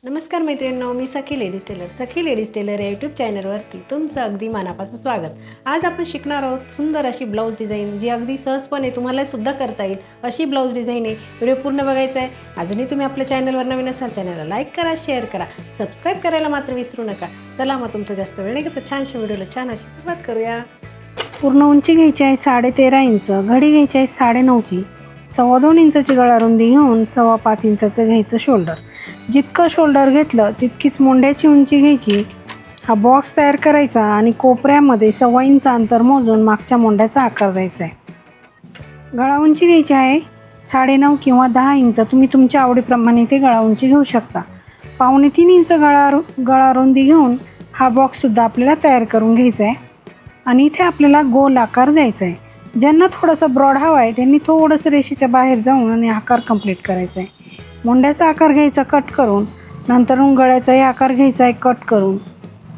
नमस्कार मैत्रिणींनो, मी सखी ladies tailor या यूट्यूब चॅनलवरती तुमचं अगदी मनापासून स्वागत. आज आपण शिकणार आहोत सुंदर अशी ब्लाऊज डिझाईन, जी अगदी सहजपणे तुम्हाला सुद्धा करता येईल अशी ब्लाऊज डिझाईन आहे. व्हिडिओ पूर्ण बघायचा आहे. अजूनही तुम्ही आपल्या चॅनलवर नवीन असाल, चॅनलला लाईक करा, शेअर करा, सबस्क्राईब करायला मात्र विसरू नका. चला मग तुमचं जास्त वेळ नाही घेता छानशा व्हिडिओला छान अशी सुरुवात करूया. पूर्ण उंची घ्यायची आहे 13.5 इंच, घडी घ्यायची आहे 9.5ची, 2.25 इंचाची गळा रुंदी घेऊन 5.25 इंचाचं घ्यायचं शोल्डर. जितकं शोल्डर घेतलं तितकीच मुंड्याची उंची घ्यायची. हा बॉक्स तयार करायचा आणि कोपऱ्यामध्ये 1.25 इंच अंतर मोजून मागच्या मुंड्याचा आकार द्यायचा आहे. गळा उंची घ्यायची आहे 9.5 किंवा 10 इंच, तुम्ही तुमच्या आवडीप्रमाणे ते गळा उंची घेऊ शकता. 2.25 इंच गळा रुंदी घेऊन हा बॉक्ससुद्धा आपल्याला तयार करून घ्यायचा आहे आणि इथे आपल्याला गोल आकार द्यायचा आहे. ज्यांना थोडंसं ब्रॉड हवा आहे त्यांनी थोडंसं रेषेच्या बाहेर जाऊन आणि आकार कंप्लीट करायचा आहे. मुंड्याचा आकार घ्यायचा कट करून, नंतर गळ्याचाही आकार घ्यायचा आहे कट करून.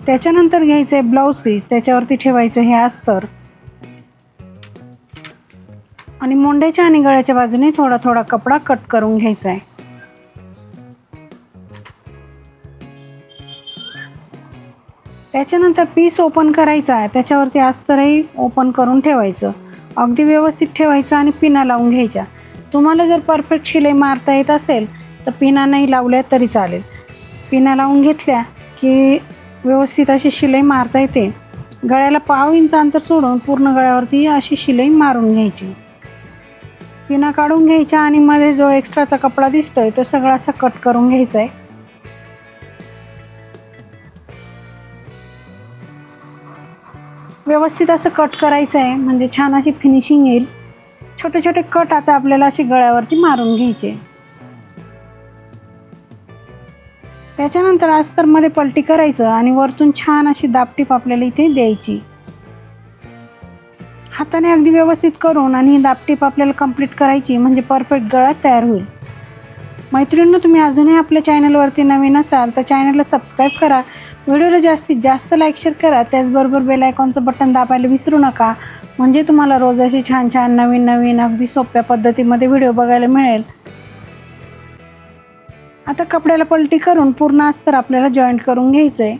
त्याच्यानंतर घ्यायचं आहे ब्लाऊज पीस, त्याच्यावरती ठेवायचं हे अस्तर आणि मुंड्याच्या आणि गळ्याच्या बाजूने थोडा थोडा कपडा कट करून घ्यायचा आहे. त्याच्यानंतर पीस ओपन करायचा आहे, त्याच्यावरती अस्तरही ओपन करून ठेवायचं, अगदी व्यवस्थित ठेवायचं आणि पिना लावून घ्यायच्या. तुम्हाला जर परफेक्ट शिलाई मारता येत असेल तर पिना नाही लावल्या तरी चालेल. पिना लावून घेतल्या की व्यवस्थित अशी शिलाई मारता येते. गळ्याला 1/2 इंच अंतर सोडून पूर्ण गळ्यावरती अशी शिलाई मारून घ्यायची. पिना काढून घ्यायच्या आणि मध्ये जो एक्स्ट्राचा कपडा दिसतोय तो सगळा असा कट करून घ्यायचा आहे. व्यवस्थित असं कट करायचं आहे, म्हणजे छान अशी फिनिशिंग येईल. छोटे छोटे कट आता आपल्याला अशी गळ्यावरती मारून घ्यायचे. त्याच्यानंतर अस्तरमध्ये पलटी करायचं आणि वरतून छान अशी दापटीप आपल्याला इथे द्यायची. हाताने अगदी व्यवस्थित करून आणि ही दापटीप आपल्याला कंप्लीट करायची, म्हणजे परफेक्ट गळा तयार होईल. मैत्रिणींनो, तुम्ही अजूनही आपल्या चॅनलवरती नवीन असाल तर चॅनलला सबस्क्राईब करा, व्हिडिओला जास्तीत जास्त लाईक शेअर करा, त्याचबरोबर बेल आयकॉनचं बटन दाबायला विसरू नका, म्हणजे तुम्हाला रोज अशी छान छान नवीन नवीन अगदी सोप्या पद्धतीमध्ये व्हिडिओ बघायला मिळेल. आता कपड्याला पलटी करून पूर्ण अस्तर आपल्याला जॉईंट करून घ्यायचं आहे.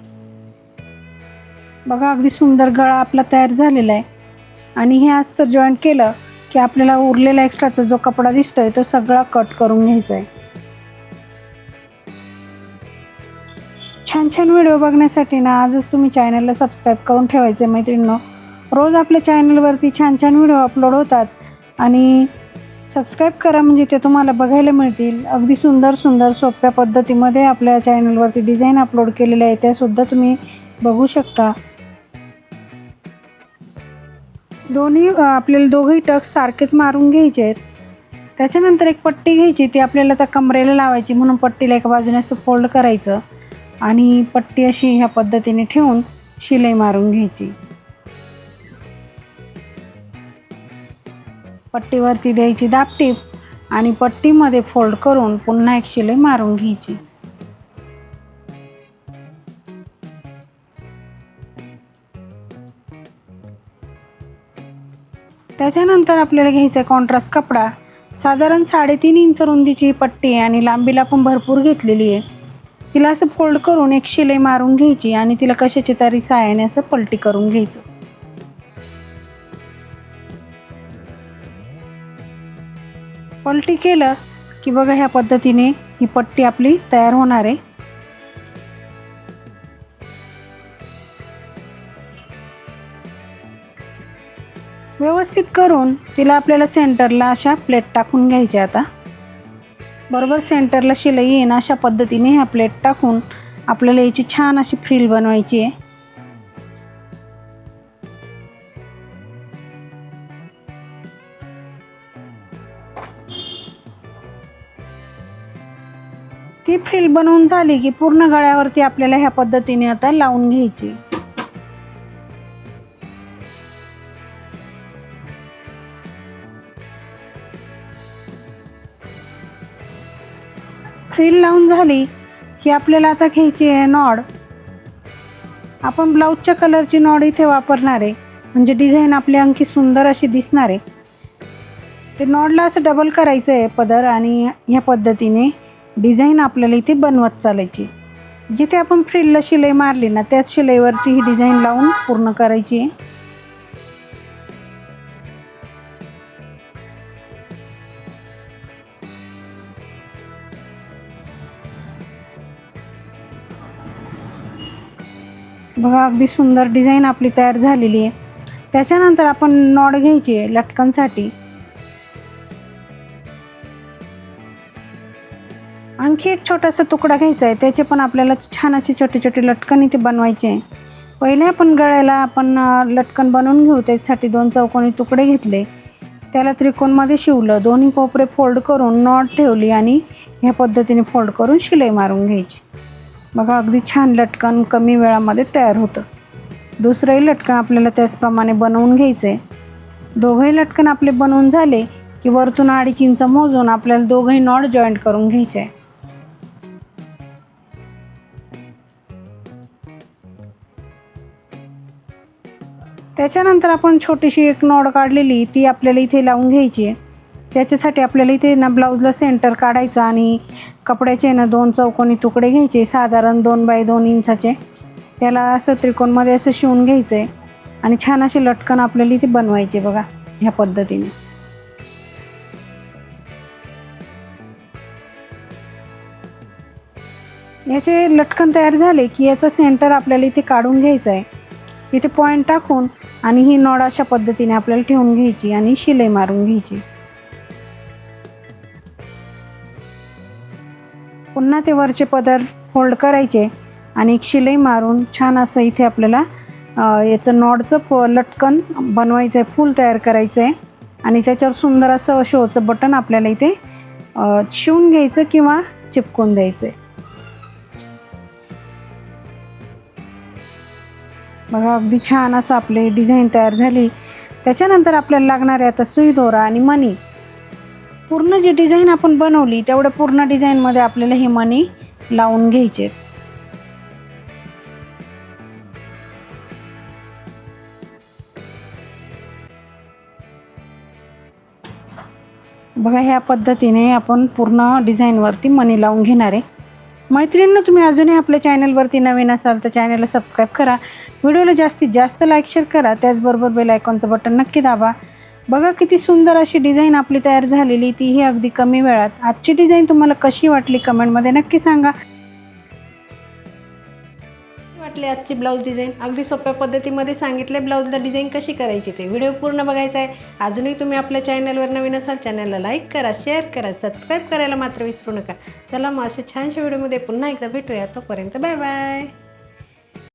बघा, अगदी सुंदर गळा आपला तयार झालेला आहे. आणि हे अस्तर जॉईंट केलं की आपल्याला उरलेला एक्स्ट्राचा जो कपडा दिसतोय तो सगळा कट करून घ्यायचा आहे. छान छान व्हिडिओ बघण्यासाठी ना आजच तुम्ही चॅनलला सबस्क्राईब करून ठेवायचं आहे. मैत्रिणींनो, रोज आपल्या चॅनलवरती छान छान व्हिडिओ अपलोड होतात आणि सबस्क्राईब करा, म्हणजे ते तुम्हाला बघायला मिळतील. अगदी सुंदर सुंदर सोप्या पद्धतीमध्ये आपल्या चॅनलवरती डिझाईन अपलोड केलेले आहे, त्यासुद्धा तुम्ही बघू शकता. आपल्याला दोघंही टक्स सारखेच मारून घ्यायचे आहेत. त्याच्यानंतर एक पट्टी घ्यायची, ती आपल्याला त्या कमरेला लावायची, म्हणून पट्टीला एका बाजूने असं फोल्ड करायचं आणि पट्टी अशी ह्या पद्धतीने ठेवून शिलाई मारून घ्यायची. पट्टीवरती द्यायची दापटीप आणि पट्टीमध्ये फोल्ड करून पुन्हा एक शिलाई मारून घ्यायची. त्याच्यानंतर आपल्याला घ्यायचा आहे कॉन्ट्रास्ट कपडा. साधारण 3.5 इंच रुंदीची ही पट्टी आहे आणि लांबीला पण भरपूर घेतलेली आहे. तिला असं फोल्ड करून एक शिलाई मारून घ्यायची आणि तिला कशाची तरी साहाय्याने असं पलटी करून घ्यायचं. पलटी केलं की बघा ह्या पद्धतीने ही पट्टी आपली तयार होणार आहे. व्यवस्थित करून तिला आपल्याला सेंटरला अशा प्लेट टाकून घ्यायच्या. आता बरोबर सेंटरला शिलाई येईन अशा पद्धतीने ह्या प्लेट टाकून आपल्याला याची छान अशी फ्रिल बनवायची आहे. ती फ्रिल बनवून झाली की पूर्ण गळ्यावरती आपल्याला ह्या पद्धतीने आता लावून घ्यायची. फ्रिल लावून झाली की आपल्याला आता घ्यायची आहे नॉड. आपण ब्लाऊजच्या कलरची नॉड इथे वापरणार आहे, म्हणजे डिझाईन आपली आणखी सुंदर अशी दिसणार आहे. ते नॉडला असं डबल करायचं आहे पदर आणि ह्या पद्धतीने डिझाईन आपल्याला इथे बनवत चालायची. जिथे आपण फ्रिलला शिलाई मारली ना त्याच शिलाईवरती ही डिझाईन लावून पूर्ण करायची आहे. बघा अगदी सुंदर डिझाईन आपली तयार झालेली आहे. त्याच्यानंतर आपण नॉड घ्यायची आहे लटकनसाठी. आणखी एक छोटासा तुकडा घ्यायचा आहे, त्याचे पण आपल्याला छान असे छोटे छोटे लटकन इथे बनवायचे आहे. पहिले आपण गळ्याला आपण लटकन बनवून घेऊ. त्यासाठी 2 चौकोनी तुकडे घेतले, त्याला त्रिकोणमध्ये शिवलं, दोन्ही कोपरे फोल्ड करून नॉट ठेवली आणि ह्या पद्धतीने फोल्ड करून शिलाई मारून घ्यायची. बघा अगदी छान लटकन कमी वेळामध्ये तयार होतं. दुसरंही लटकन आपल्याला त्याचप्रमाणे बनवून घ्यायचं आहे. दोघंही लटकन आपले बनवून झाले की वरतून 2.5 इंच मोजून आपल्याला दोघंही नॉट जॉईंट करून घ्यायचे आहे. त्याच्यानंतर आपण छोटीशी एक नॉड काढलेली ती आपल्याला इथे लावून घ्यायची आहे. त्याच्यासाठी आपल्याला इथे ना ब्लाऊजला सेंटर काढायचा आणि कपड्याचे ना 2 चौकोनी तुकडे घ्यायचे साधारण 2 बाय 2 इंचाचे. त्याला असं त्रिकोणमध्ये असं शिवून घ्यायचं आहे आणि छान असे लटकन आपल्याला इथे बनवायचे. बघा ह्या पद्धतीने. याचे लटकन तयार झाले की याचं सेंटर आपल्याला इथे काढून घ्यायचं आहे. इथे पॉईंट टाकून आणि ही नॉड अशा पद्धतीने आपल्याला ठेवून घ्यायची आणि शिलाई मारून घ्यायची. पुन्हा ते वरचे पदर फोल्ड करायचे आणि एक शिलाई मारून छान असं इथे आपल्याला याचं नॉडचं लटकन बनवायचं आहे, फूल तयार करायचं आहे आणि त्याच्यावर सुंदर असं शोचं बटन आपल्याला इथे शिवून घ्यायचं किंवा चिपकून द्यायचं आहे. बघा अगदी छान असं आपली डिझाईन तयार झाली. त्याच्यानंतर आपल्याला लागणार आहे आता सुई दोरा आणि मणी. पूर्ण जी डिझाईन आपण बनवली तेवढ्या पूर्ण डिझाईनमध्ये आपल्याला हे मणी लावून घ्यायचे. बघा ह्या पद्धतीने आपण पूर्ण डिझाईनवरती मणी लावून घेणार आहे. मैत्रिणींनो, तुम्ही अजूनही आपल्या चॅनलवरती नवीन असाल तर चॅनलला सबस्क्राईब करा, व्हिडिओला जास्तीत जास्त लाईक शेअर करा, त्याचबरोबर बेल आयकॉनचं बटन नक्की दाबा. बघा किती सुंदर अशी डिझाईन आपली तयार झालेली, तीही अगदी कमी वेळात. आजची डिझाईन तुम्हाला कशी वाटली कमेंटमध्ये नक्की सांगा. वाटली आजची ब्लाऊज डिझाईन. अगदी सोप्या पद्धतीमध्ये सांगितले ब्लाऊजला डिझाईन कशी करायची ते. व्हिडिओ पूर्ण बघायचा आहे. अजूनही तुम्ही आपल्या चॅनलवर नवीन असाल चॅनलला लाईक करा, शेअर करा, सबस्क्राईब करायला मात्र विसरू नका. चला मग अशा छानशा व्हिडिओमध्ये पुन्हा एकदा भेटूया. तोपर्यंत बाय बाय.